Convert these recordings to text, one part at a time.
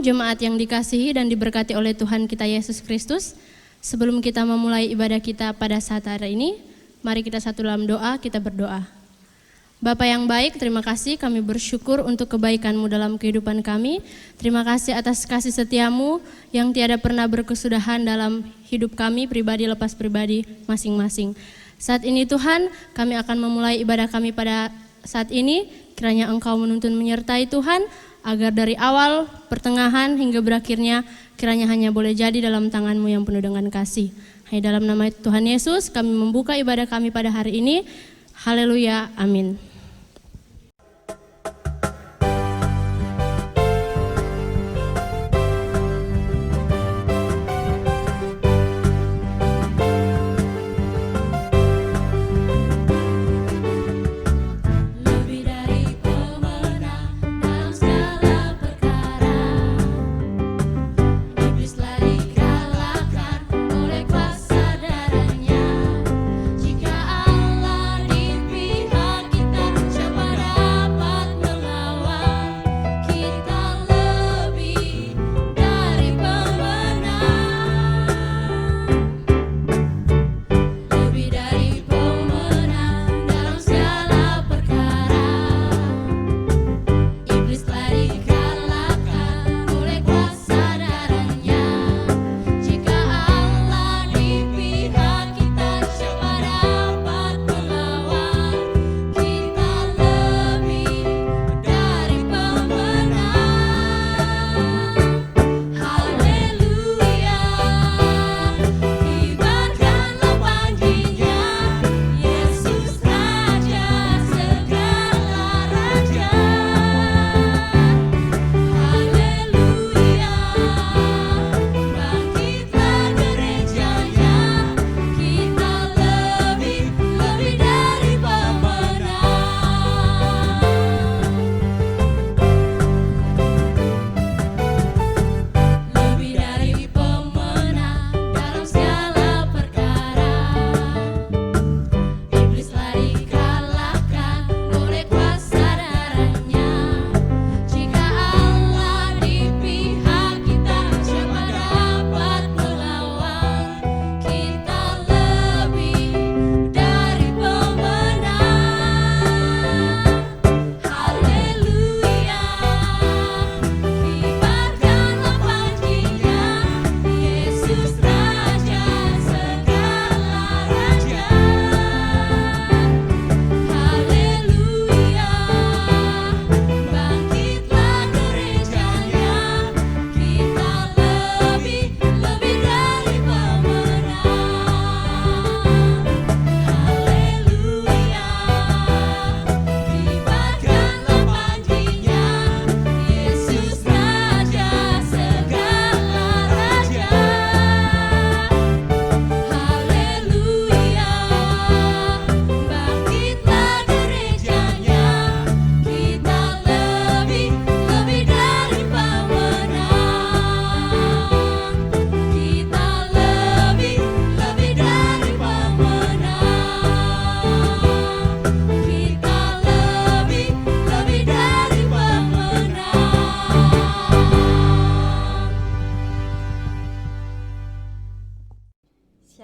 Shalom jemaat yang dikasihi dan diberkati oleh Tuhan kita Yesus Kristus. Sebelum kita memulai ibadah kita pada saat hari ini, mari kita satu dalam doa, kita berdoa. Bapa yang baik, terima kasih, kami bersyukur untuk kebaikan-Mu dalam kehidupan kami. Terima kasih atas kasih setia-Mu yang tiada pernah berkesudahan dalam hidup kami pribadi lepas pribadi masing-masing. Saat ini Tuhan, kami akan memulai ibadah kami pada saat ini. Kiranya Engkau menuntun menyertai Tuhan, agar dari awal, pertengahan, hingga berakhirnya kiranya hanya boleh jadi dalam tangan-Mu yang penuh dengan kasih. Hanya dalam nama Tuhan Yesus kami membuka ibadah kami pada hari ini. Haleluya, amin.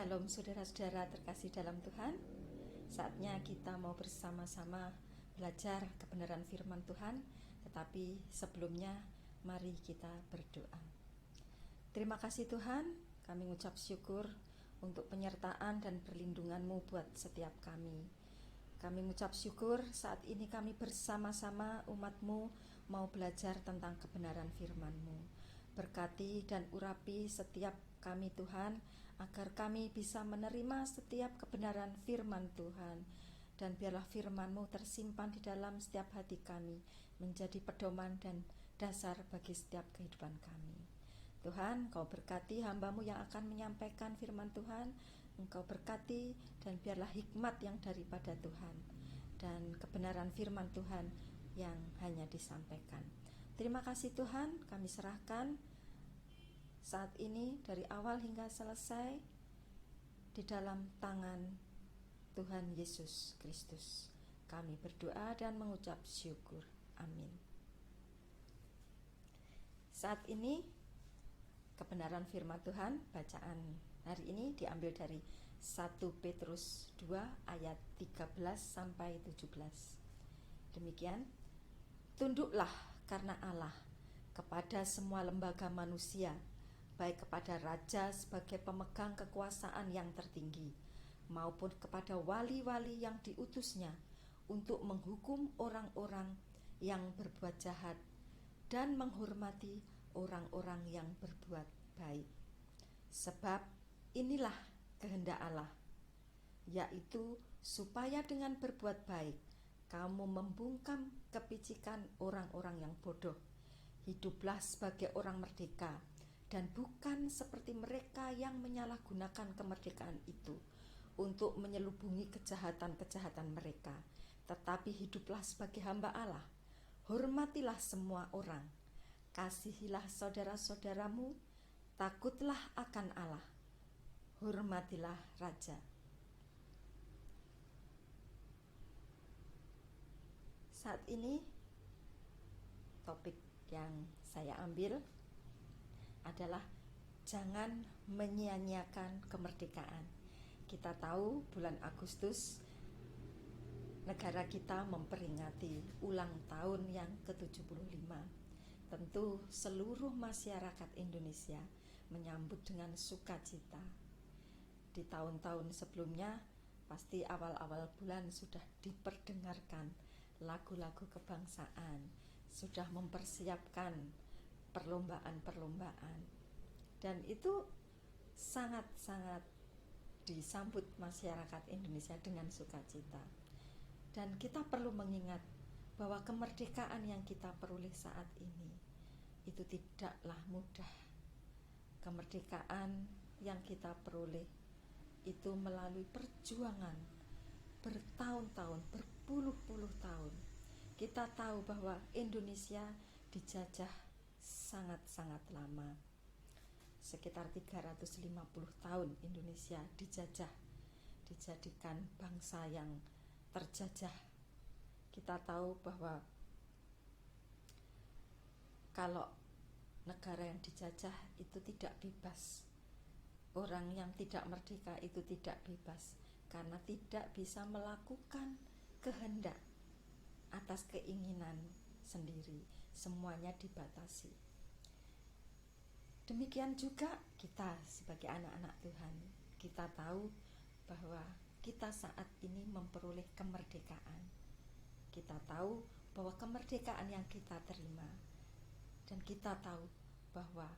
Shalom saudara-saudara terkasih dalam Tuhan. Saatnya kita mau bersama-sama belajar kebenaran firman Tuhan. Tetapi sebelumnya mari kita berdoa. Terima kasih Tuhan, kami mengucap syukur untuk penyertaan dan perlindungan-Mu buat setiap kami. Kami mengucap syukur saat ini kami bersama-sama umat-Mu mau belajar tentang kebenaran firman-Mu. Berkati dan urapi setiap kami Tuhan, agar kami bisa menerima setiap kebenaran firman Tuhan. Dan biarlah firman-Mu tersimpan di dalam setiap hati kami, menjadi pedoman dan dasar bagi setiap kehidupan kami. Tuhan, Engkau berkati hamba-Mu yang akan menyampaikan firman Tuhan. Engkau berkati dan biarlah hikmat yang daripada Tuhan dan kebenaran firman Tuhan yang hanya disampaikan. Terima kasih Tuhan, kami serahkan saat ini dari awal hingga selesai di dalam tangan Tuhan Yesus Kristus. Kami berdoa dan mengucap syukur. Amin. Saat ini kebenaran firman Tuhan bacaan hari ini diambil dari 1 Petrus 2 ayat 13 sampai 17. Demikian, tunduklah karena Allah kepada semua lembaga manusia, baik kepada raja sebagai pemegang kekuasaan yang tertinggi, maupun kepada wali-wali yang diutusnya untuk menghukum orang-orang yang berbuat jahat dan menghormati orang-orang yang berbuat baik. Sebab inilah kehendak Allah, yaitu supaya dengan berbuat baik kamu membungkam kepicikan orang-orang yang bodoh. Hiduplah sebagai orang merdeka dan bukan seperti mereka yang menyalahgunakan kemerdekaan itu untuk menyelubungi kejahatan-kejahatan mereka, tetapi hiduplah sebagai hamba Allah. Hormatilah semua orang, kasihilah saudara-saudaramu, takutlah akan Allah, hormatilah raja. Saat ini topik yang saya ambil adalah jangan menyia-nyiakan kemerdekaan. Kita tahu bulan Agustus negara kita memperingati ulang tahun yang ke-75. Tentu seluruh masyarakat Indonesia menyambut dengan sukacita. Di tahun-tahun sebelumnya pasti awal-awal bulan sudah diperdengarkan lagu-lagu kebangsaan, sudah mempersiapkan perlombaan-perlombaan, dan itu sangat-sangat disambut masyarakat Indonesia dengan sukacita. Dan kita perlu mengingat bahwa kemerdekaan yang kita peroleh saat ini itu tidaklah mudah. Kemerdekaan yang kita peroleh itu melalui perjuangan bertahun-tahun, berpuluh-puluh tahun. Kita tahu bahwa Indonesia dijajah sangat-sangat lama. Sekitar 350 tahun Indonesia dijadikan bangsa yang terjajah. Kita tahu bahwa kalau negara yang dijajah itu tidak bebas, orang yang tidak merdeka itu tidak bebas, karena tidak bisa melakukan kehendak atas keinginan sendiri, semuanya dibatasi. Demikian juga kita sebagai anak-anak Tuhan, kita tahu bahwa kita saat ini memperoleh kemerdekaan. Kita tahu bahwa kemerdekaan yang kita terima, dan kita tahu bahwa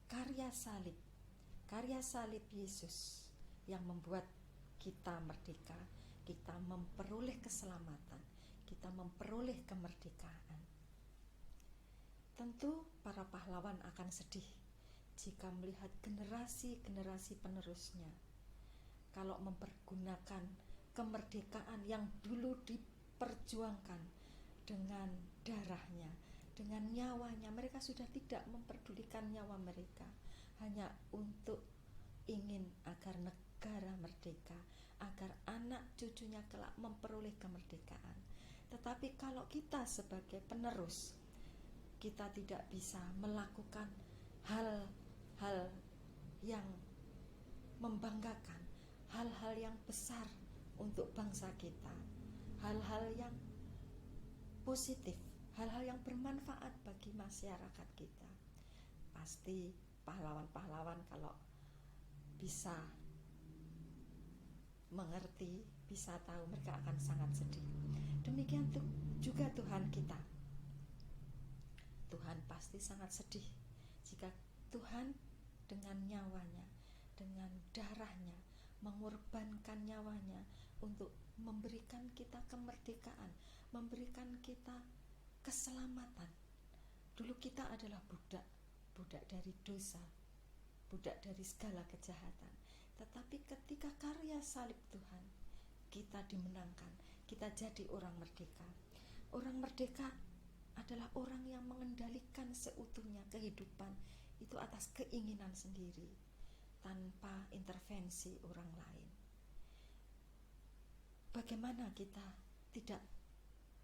karya salib Yesus yang membuat kita merdeka, kita memperoleh keselamatan, kita memperoleh kemerdekaan. Tentu para pahlawan akan sedih jika melihat generasi-generasi penerusnya kalau mempergunakan kemerdekaan yang dulu diperjuangkan dengan darahnya, dengan nyawanya. Mereka sudah tidak memperdulikan nyawa mereka hanya untuk ingin agar negara merdeka, agar anak cucunya kelak memperoleh kemerdekaan. Tetapi kalau kita sebagai penerus, kita tidak bisa melakukan hal-hal yang membanggakan, hal-hal yang besar untuk bangsa kita, hal-hal yang positif, hal-hal yang bermanfaat bagi masyarakat kita. Pasti pahlawan-pahlawan kalau bisa mengerti, bisa tahu, mereka akan sangat sedih. Demikian juga Tuhan kita. Tuhan pasti sangat sedih jika Tuhan dengan nyawanya, dengan darahnya, mengorbankan nyawanya untuk memberikan kita kemerdekaan, memberikan kita keselamatan. Dulu kita adalah budak dari dosa, budak dari segala kejahatan. Tetapi ketika karya salib Tuhan, kita dimenangkan, kita jadi orang merdeka. Orang merdeka adalah orang yang mengendalikan seutuhnya kehidupan itu atas keinginan sendiri, tanpa intervensi orang lain. Bagaimana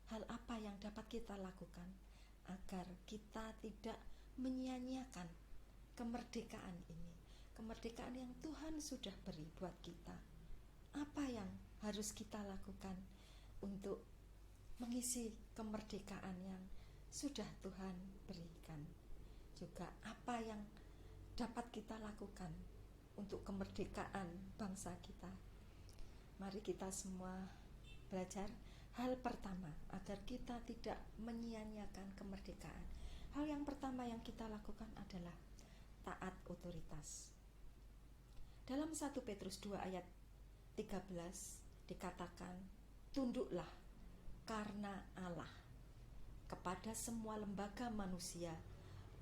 hal apa yang dapat kita lakukan agar kita tidak menyia-nyiakan kemerdekaan ini, kemerdekaan yang Tuhan sudah beri buat kita. Apa yang harus kita lakukan untuk mengisi kemerdekaan yang sudah Tuhan berikan? Juga apa yang dapat kita lakukan untuk kemerdekaan bangsa kita? Mari kita semua belajar. Hal pertama, agar kita tidak menyia-nyiakan kemerdekaan, hal yang pertama yang kita lakukan adalah taat otoritas. Dalam 1 Petrus 2 ayat 13 dikatakan, tunduklah karena Allah kepada semua lembaga manusia,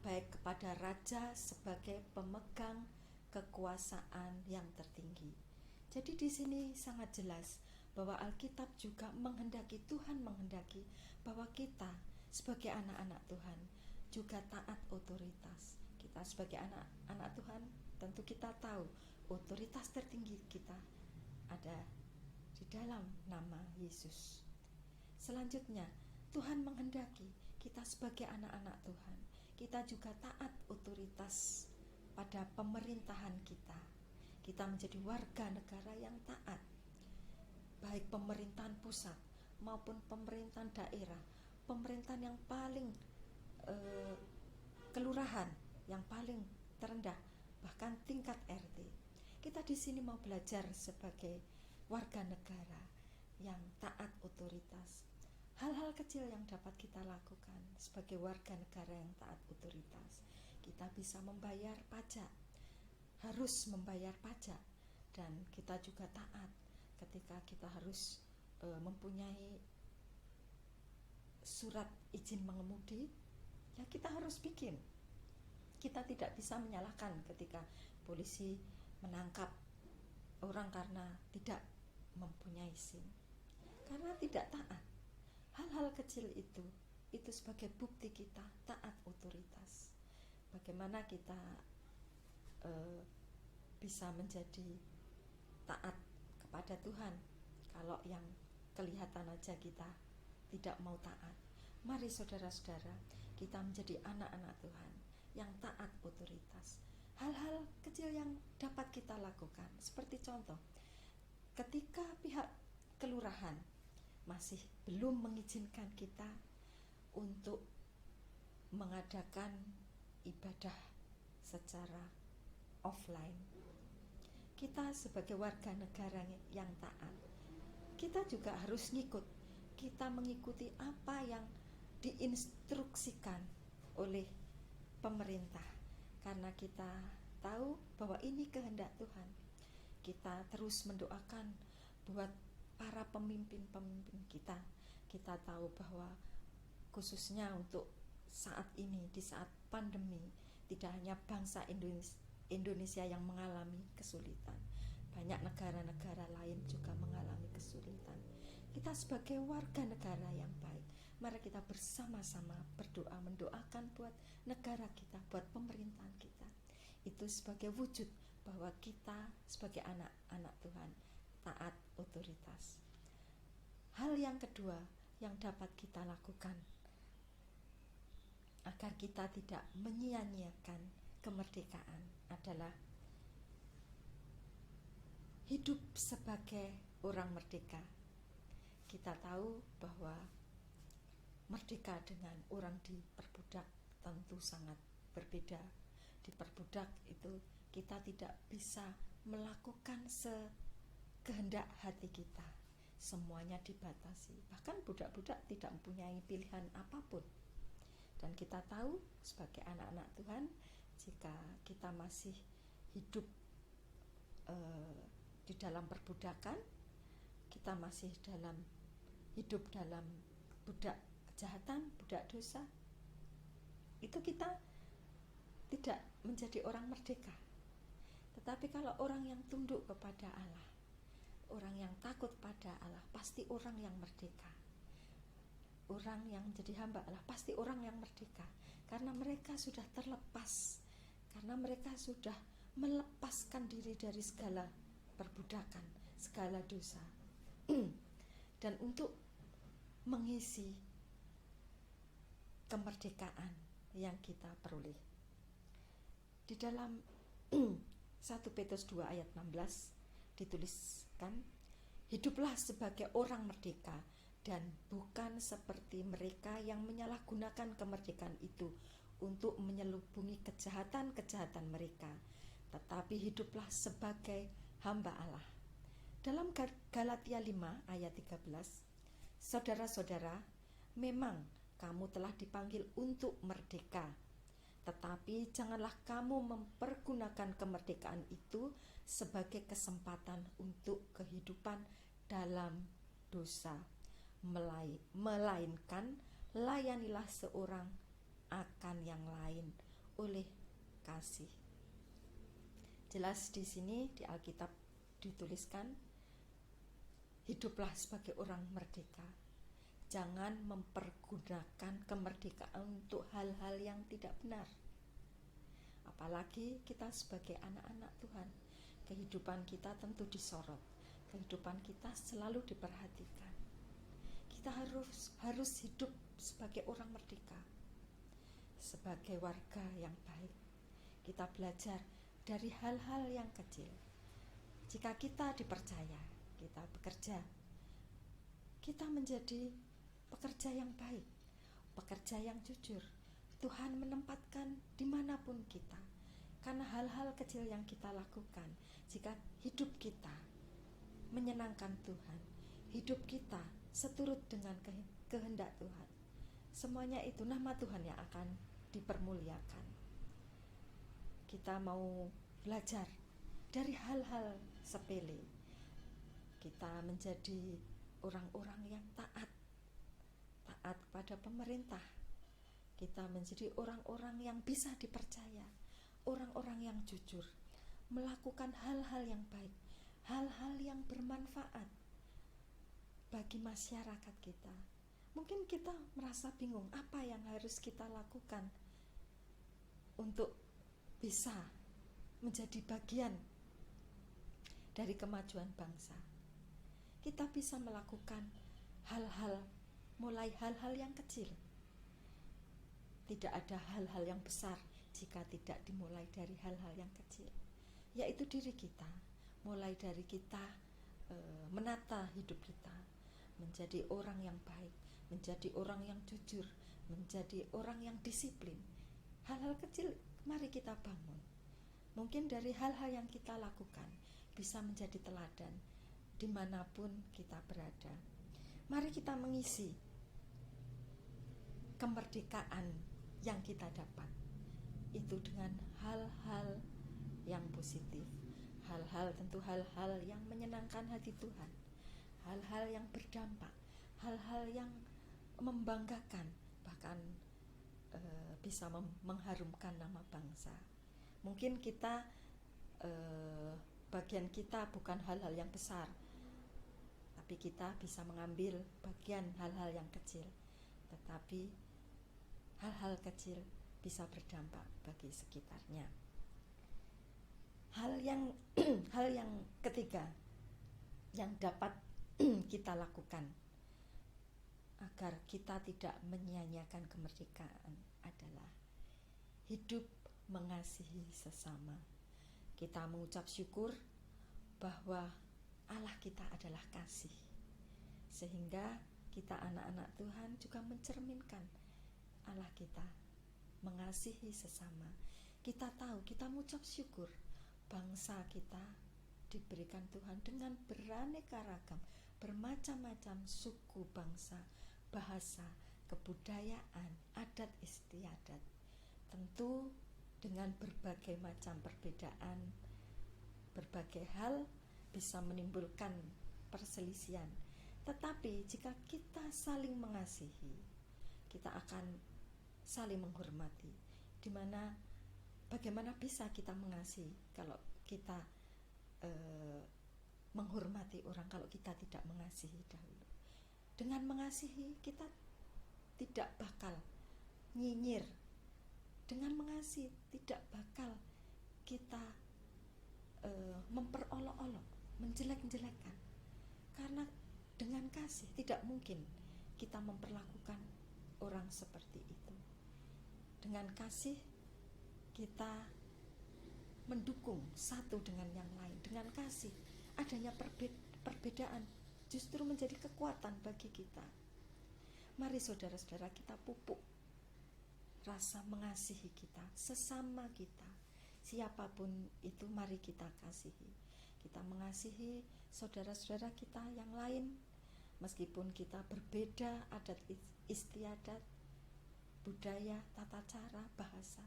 baik kepada raja sebagai pemegang kekuasaan yang tertinggi. Jadi di sini sangat jelas bahwa Alkitab juga menghendaki, Tuhan menghendaki bahwa kita sebagai anak-anak Tuhan juga taat otoritas. Kita sebagai anak-anak Tuhan tentu kita tahu otoritas tertinggi kita ada di dalam nama Yesus. Selanjutnya, Tuhan menghendaki kita sebagai anak-anak Tuhan, kita juga taat otoritas pada pemerintahan kita. Kita menjadi warga negara yang taat, baik pemerintahan pusat maupun pemerintahan daerah, pemerintahan yang paling kelurahan, yang paling terendah, bahkan tingkat RT. Kita di sini mau belajar sebagai warga negara yang taat otoritas. Hal-hal kecil yang dapat kita lakukan sebagai warga negara yang taat otoritas. Kita bisa membayar pajak, harus membayar pajak, dan kita juga taat ketika kita harus mempunyai surat izin mengemudi, ya kita harus bikin. Kita tidak bisa menyalahkan ketika polisi menangkap orang karena tidak mempunyai SIM, karena tidak taat. Hal-hal kecil itu sebagai bukti kita taat otoritas. Bagaimana kita bisa menjadi taat kepada Tuhan kalau yang kelihatan aja kita tidak mau taat? Mari saudara-saudara, kita menjadi anak-anak Tuhan yang taat otoritas. Hal-hal kecil yang dapat kita lakukan, seperti contoh, ketika pihak kelurahan masih belum mengizinkan kita untuk mengadakan ibadah secara offline, kita sebagai warga negara yang taat, kita juga harus ngikut. Kita mengikuti apa yang diinstruksikan oleh pemerintah, karena kita tahu bahwa ini kehendak Tuhan. Kita terus mendoakan buat para pemimpin-pemimpin kita. Kita tahu bahwa khususnya untuk saat ini, di saat pandemi, tidak hanya bangsa Indonesia yang mengalami kesulitan, banyak negara-negara lain juga mengalami kesulitan. Kita sebagai warga negara yang baik, mari kita bersama-sama berdoa, mendoakan buat negara kita, buat pemerintahan kita. Itu sebagai wujud bahwa kita sebagai anak-anak Tuhan taat otoritas. Hal yang kedua yang dapat kita lakukan agar kita tidak menyia-nyiakan kemerdekaan adalah hidup sebagai orang merdeka. Kita tahu bahwa merdeka dengan orang diperbudak tentu sangat berbeda. Diperbudak itu kita tidak bisa melakukan sekehendak hati kita. Semuanya dibatasi. Bahkan budak-budak tidak mempunyai pilihan apapun. Dan kita tahu sebagai anak-anak Tuhan, jika kita masih hidup di dalam perbudakan, kita masih hidup dalam budak kejahatan, budak dosa, itu kita tidak menjadi orang merdeka. Tetapi kalau orang yang tunduk kepada Allah, orang yang takut pada Allah, pasti orang yang merdeka. Orang yang menjadi hamba Allah pasti orang yang merdeka, karena mereka sudah terlepas, karena mereka sudah melepaskan diri dari segala perbudakan, segala dosa. Dan untuk mengisi kemerdekaan yang kita peroleh. Di dalam 1 Petrus 2 ayat 16 dituliskan, hiduplah sebagai orang merdeka dan bukan seperti mereka yang menyalahgunakan kemerdekaan itu untuk menyelubungi kejahatan-kejahatan mereka, tetapi hiduplah sebagai hamba Allah. Dalam Galatia 5 ayat 13, saudara-saudara, memang kamu telah dipanggil untuk merdeka, tetapi janganlah kamu mempergunakan kemerdekaan itu sebagai kesempatan untuk kehidupan dalam dosa, melainkan layanilah seorang akan yang lain oleh kasih. Jelas di sini di Alkitab dituliskan, hiduplah sebagai orang merdeka. Jangan mempergunakan kemerdekaan untuk hal-hal yang tidak benar. Apalagi kita sebagai anak-anak Tuhan, kehidupan kita tentu disorot, kehidupan kita selalu diperhatikan. Kita harus hidup sebagai orang merdeka, sebagai warga yang baik. Kita belajar dari hal-hal yang kecil. Jika kita dipercaya, kita bekerja, kita menjadi pekerja yang baik, pekerja yang jujur. Tuhan menempatkan dimanapun kita, karena hal-hal kecil yang kita lakukan. Jika hidup kita menyenangkan Tuhan, hidup kita seturut dengan kehendak Tuhan, semuanya itu nama Tuhan yang akan dipermuliakan. Kita mau belajar dari hal-hal sepele, kita menjadi orang-orang yang taat kepada pemerintah. Kita menjadi orang-orang yang bisa dipercaya, orang-orang yang jujur, melakukan hal-hal yang baik, hal-hal yang bermanfaat bagi masyarakat kita. Mungkin kita merasa bingung apa yang harus kita lakukan untuk bisa menjadi bagian dari kemajuan bangsa. Kita bisa melakukan mulai hal-hal yang kecil. Tidak ada hal-hal yang besar jika tidak dimulai dari hal-hal yang kecil, yaitu diri kita. Mulai dari kita menata hidup kita, menjadi orang yang baik, menjadi orang yang jujur, menjadi orang yang disiplin. Hal-hal kecil mari kita bangun. Mungkin dari hal-hal yang kita lakukan bisa menjadi teladan dimanapun kita berada. Mari kita mengisi kemerdekaan yang kita dapat itu dengan hal-hal yang positif, tentu hal-hal yang menyenangkan hati Tuhan, hal-hal yang berdampak, hal-hal yang membanggakan, bahkan bisa mengharumkan nama bangsa. Mungkin kita bagian kita bukan hal-hal yang besar, tapi kita bisa mengambil bagian hal-hal yang kecil, tetapi hal-hal kecil bisa berdampak bagi sekitarnya. Hal yang ketiga yang dapat kita lakukan agar kita tidak menyia-nyiakan kemerdekaan adalah hidup mengasihi sesama. Kita mengucap syukur bahwa Allah kita adalah kasih, sehingga kita anak-anak Tuhan juga mencerminkan Allah kita mengasihi sesama. Kita tahu, kita mengucap syukur bangsa kita diberikan Tuhan dengan beraneka ragam, bermacam-macam suku bangsa, bahasa, kebudayaan, adat istiadat. Tentu dengan berbagai macam perbedaan, berbagai hal bisa menimbulkan perselisihan. Tetapi jika kita saling mengasihi, kita akan saling menghormati. Bagaimana bisa kita mengasihi kalau kita menghormati orang, kalau kita tidak mengasihi dahulu? Dengan mengasihi kita tidak bakal nyinyir. Dengan mengasihi tidak bakal kita memperolok-olok, menjelek-jelekan. Karena dengan kasih tidak mungkin kita memperlakukan orang seperti itu. Dengan kasih kita mendukung satu dengan yang lain. Dengan kasih adanya perbedaan justru menjadi kekuatan bagi kita. Mari saudara-saudara kita pupuk rasa mengasihi kita, sesama kita, siapapun itu mari kita kasihi. Kita mengasihi saudara-saudara kita yang lain, meskipun kita berbeda adat istiadat, budaya, tata cara, bahasa.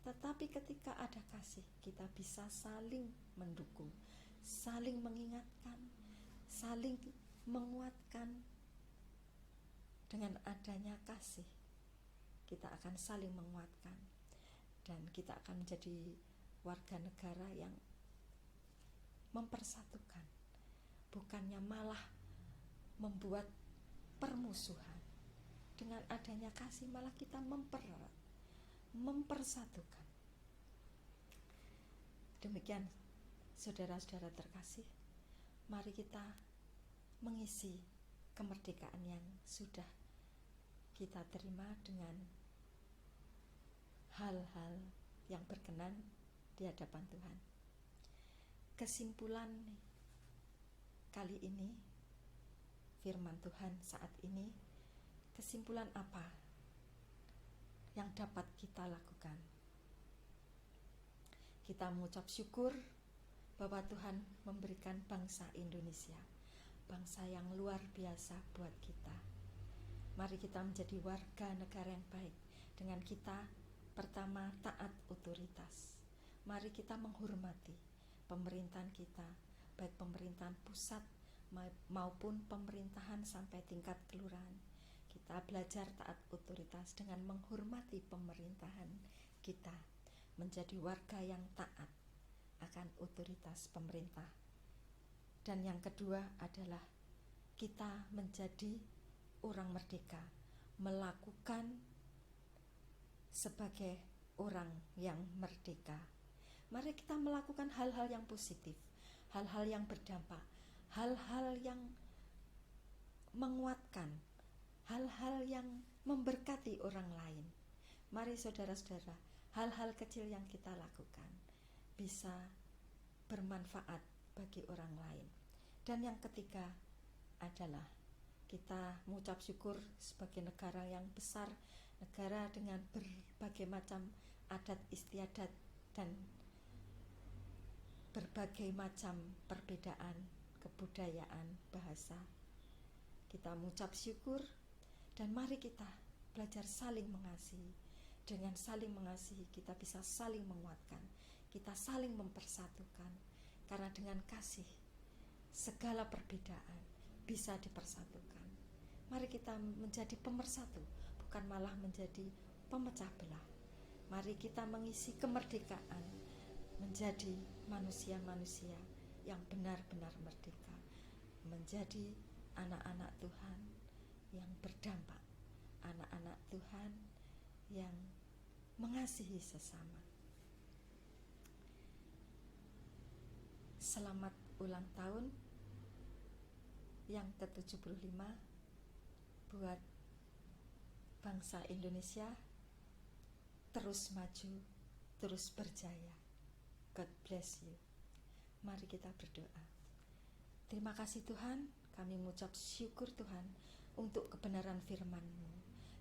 Tetapi ketika ada kasih, kita bisa saling mendukung, saling mengingatkan, saling menguatkan. Dengan adanya kasih, kita akan saling menguatkan dan kita akan menjadi warga negara yang mempersatukan, bukannya malah membuat permusuhan. Dengan adanya kasih malah kita mempererat, mempersatukan. Demikian saudara-saudara terkasih, mari kita mengisi kemerdekaan yang sudah kita terima dengan hal-hal yang berkenan di hadapan Tuhan. Kesimpulan kali ini, firman Tuhan saat ini, kesimpulan apa yang dapat kita lakukan? Kita mengucap syukur bahwa Tuhan memberikan bangsa Indonesia, bangsa yang luar biasa buat kita. Mari kita menjadi warga negara yang baik dengan kita pertama taat otoritas. Mari kita menghormati pemerintahan kita, baik pemerintahan pusat maupun pemerintahan sampai tingkat kelurahan. Kita belajar taat otoritas dengan menghormati pemerintahan kita, menjadi warga yang taat akan otoritas pemerintah. Dan yang kedua adalah kita menjadi orang merdeka, melakukan sebagai orang yang merdeka. Mari kita melakukan hal-hal yang positif, hal-hal yang berdampak, hal-hal yang menguatkan, hal-hal yang memberkati orang lain. Mari saudara-saudara, hal-hal kecil yang kita lakukan bisa bermanfaat bagi orang lain. Dan yang ketiga adalah kita mengucap syukur sebagai negara yang besar, negara dengan berbagai macam adat istiadat dan berbagai macam perbedaan kebudayaan, bahasa. Kita mengucap syukur dan mari kita belajar saling mengasihi. Dengan saling mengasihi kita bisa saling menguatkan, kita saling mempersatukan. Karena dengan kasih segala perbedaan bisa dipersatukan. Mari kita menjadi pemersatu, bukan malah menjadi pemecah belah. Mari kita mengisi kemerdekaan, menjadi manusia-manusia yang benar-benar merdeka, menjadi anak-anak Tuhan yang berdampak, anak-anak Tuhan yang mengasihi sesama. Selamat ulang tahun yang ke-75 buat bangsa Indonesia. Terus maju, terus berjaya. God bless you. Mari kita berdoa. Terima kasih Tuhan, kami mengucap syukur Tuhan untuk kebenaran firman-Mu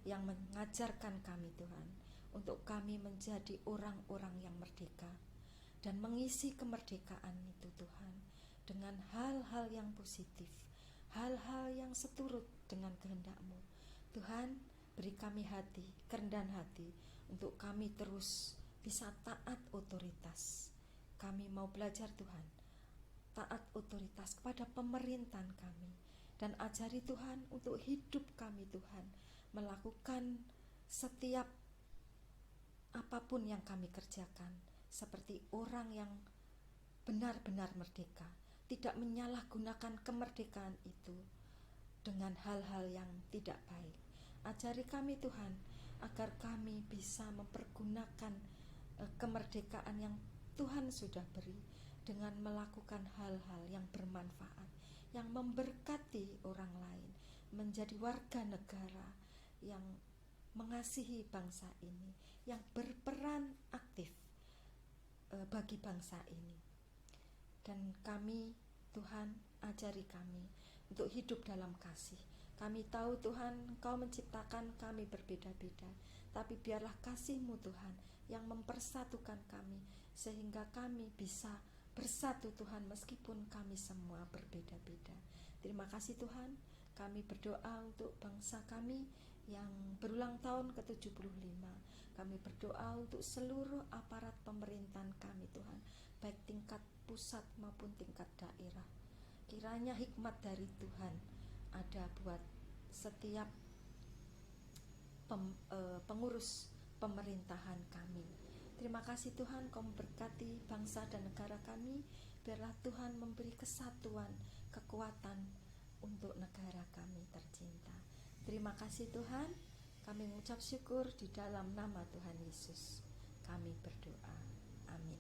yang mengajarkan kami Tuhan, untuk kami menjadi orang-orang yang merdeka dan mengisi kemerdekaan itu Tuhan dengan hal-hal yang positif, hal-hal yang seturut dengan kehendak-Mu. Tuhan, beri kami hati, kerendahan hati, untuk kami terus bisa taat otoritas. Kami mau belajar Tuhan, taat otoritas kepada pemerintahan kami. Dan ajari Tuhan untuk hidup kami Tuhan, melakukan setiap apapun yang kami kerjakan seperti orang yang benar-benar merdeka, tidak menyalahgunakan kemerdekaan itu dengan hal-hal yang tidak baik. Ajari kami Tuhan, agar kami bisa mempergunakan kemerdekaan yang Tuhan sudah beri dengan melakukan hal-hal yang bermanfaat, yang memberkati orang lain, menjadi warga negara yang mengasihi bangsa ini, yang berperan aktif bagi bangsa ini. Dan kami, Tuhan, ajari kami untuk hidup dalam kasih. Kami tahu Tuhan, Engkau menciptakan kami berbeda-beda, tapi biarlah kasih-Mu Tuhan yang mempersatukan kami, sehingga kami bisa bersatu Tuhan, meskipun kami semua berbeda-beda. Terima kasih Tuhan. Kami berdoa untuk bangsa kami yang berulang tahun ke-75. Kami berdoa untuk seluruh aparat pemerintahan kami Tuhan, baik tingkat pusat maupun tingkat daerah. Kiranya hikmat dari Tuhan ada buat setiap pengurus pemerintahan kami. Terima kasih Tuhan, Kau memberkati bangsa dan negara kami. Biarlah Tuhan memberi kesatuan, kekuatan untuk negara kami tercinta. Terima kasih Tuhan, kami mengucap syukur di dalam nama Tuhan Yesus. Kami berdoa. Amin.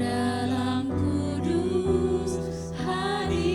Dalam kudus hadirat-Mu.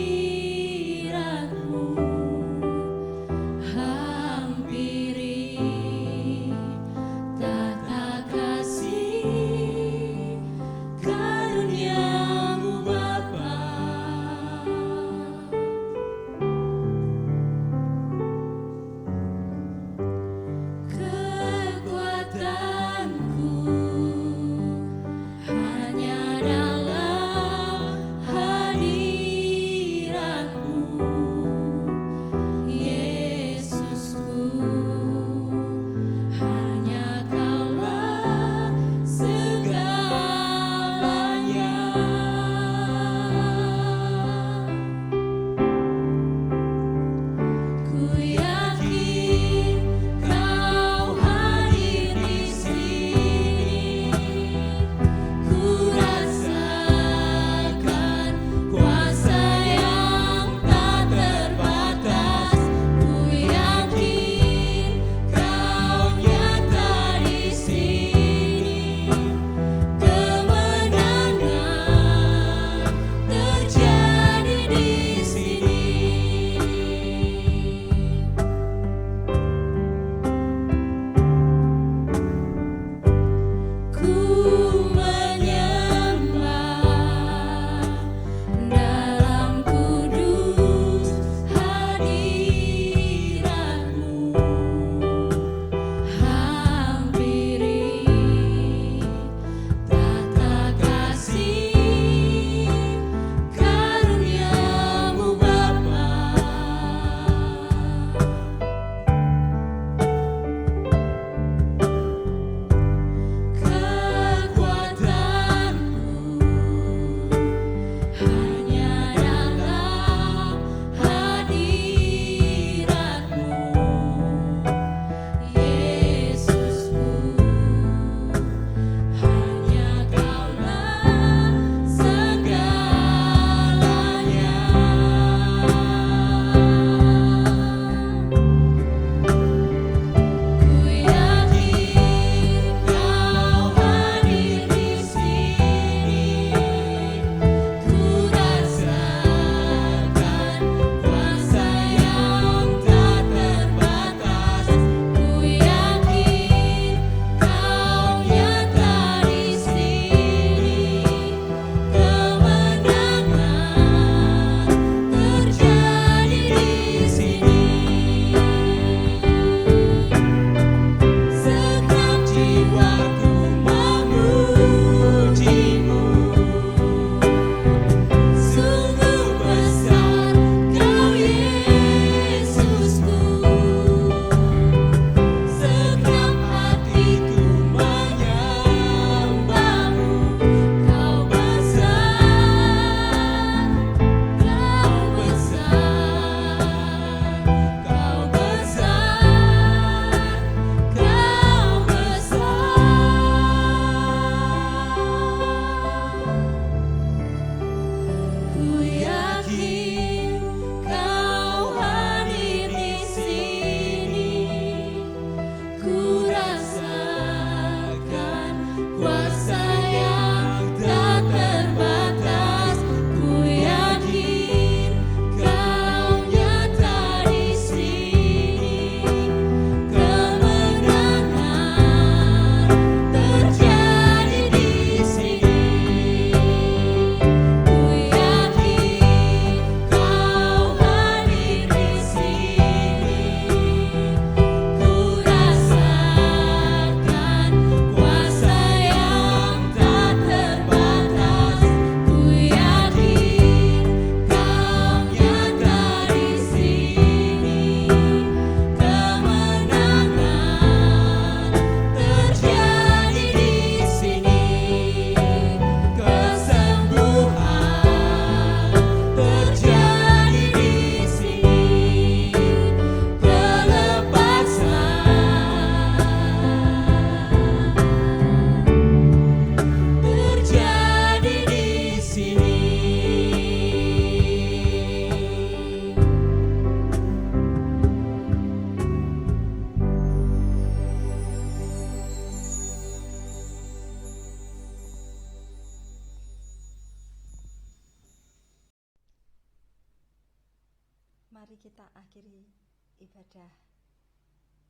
Mari kita akhiri ibadah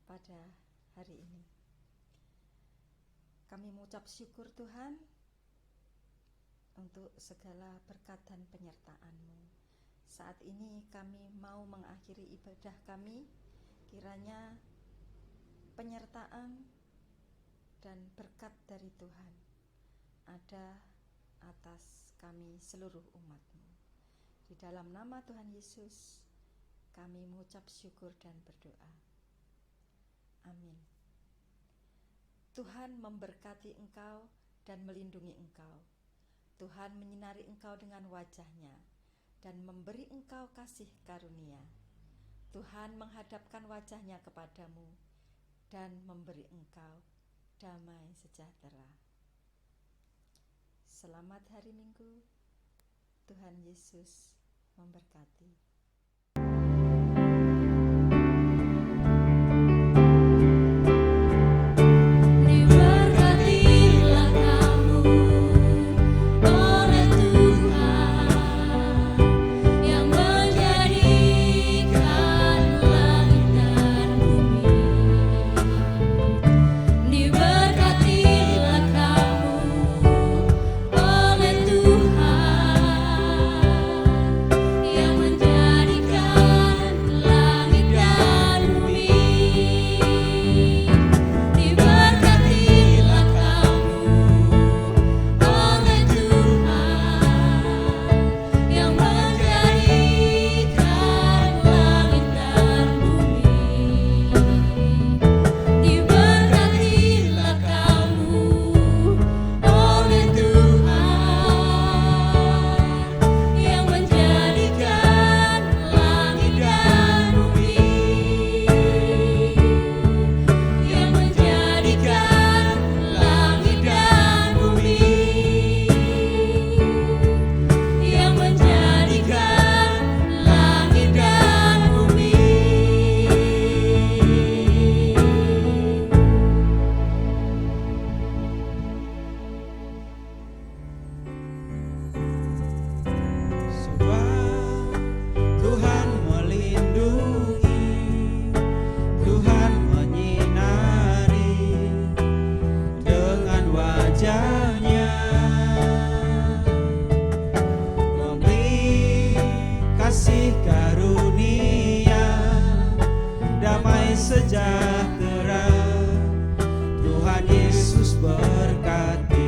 pada hari ini. Kami mengucap syukur Tuhan untuk segala berkat dan penyertaan-Mu. Saat ini kami mau mengakhiri ibadah kami, kiranya penyertaan dan berkat dari Tuhan ada atas kami seluruh umat-Mu. Di dalam nama Tuhan Yesus kami mengucap syukur dan berdoa. Amin. Tuhan memberkati engkau dan melindungi engkau. Tuhan menyinari engkau dengan wajah-Nya dan memberi engkau kasih karunia. Tuhan menghadapkan wajah-Nya kepadamu dan memberi engkau damai sejahtera. Selamat hari Minggu. Tuhan Yesus memberkati. Yesus berkati.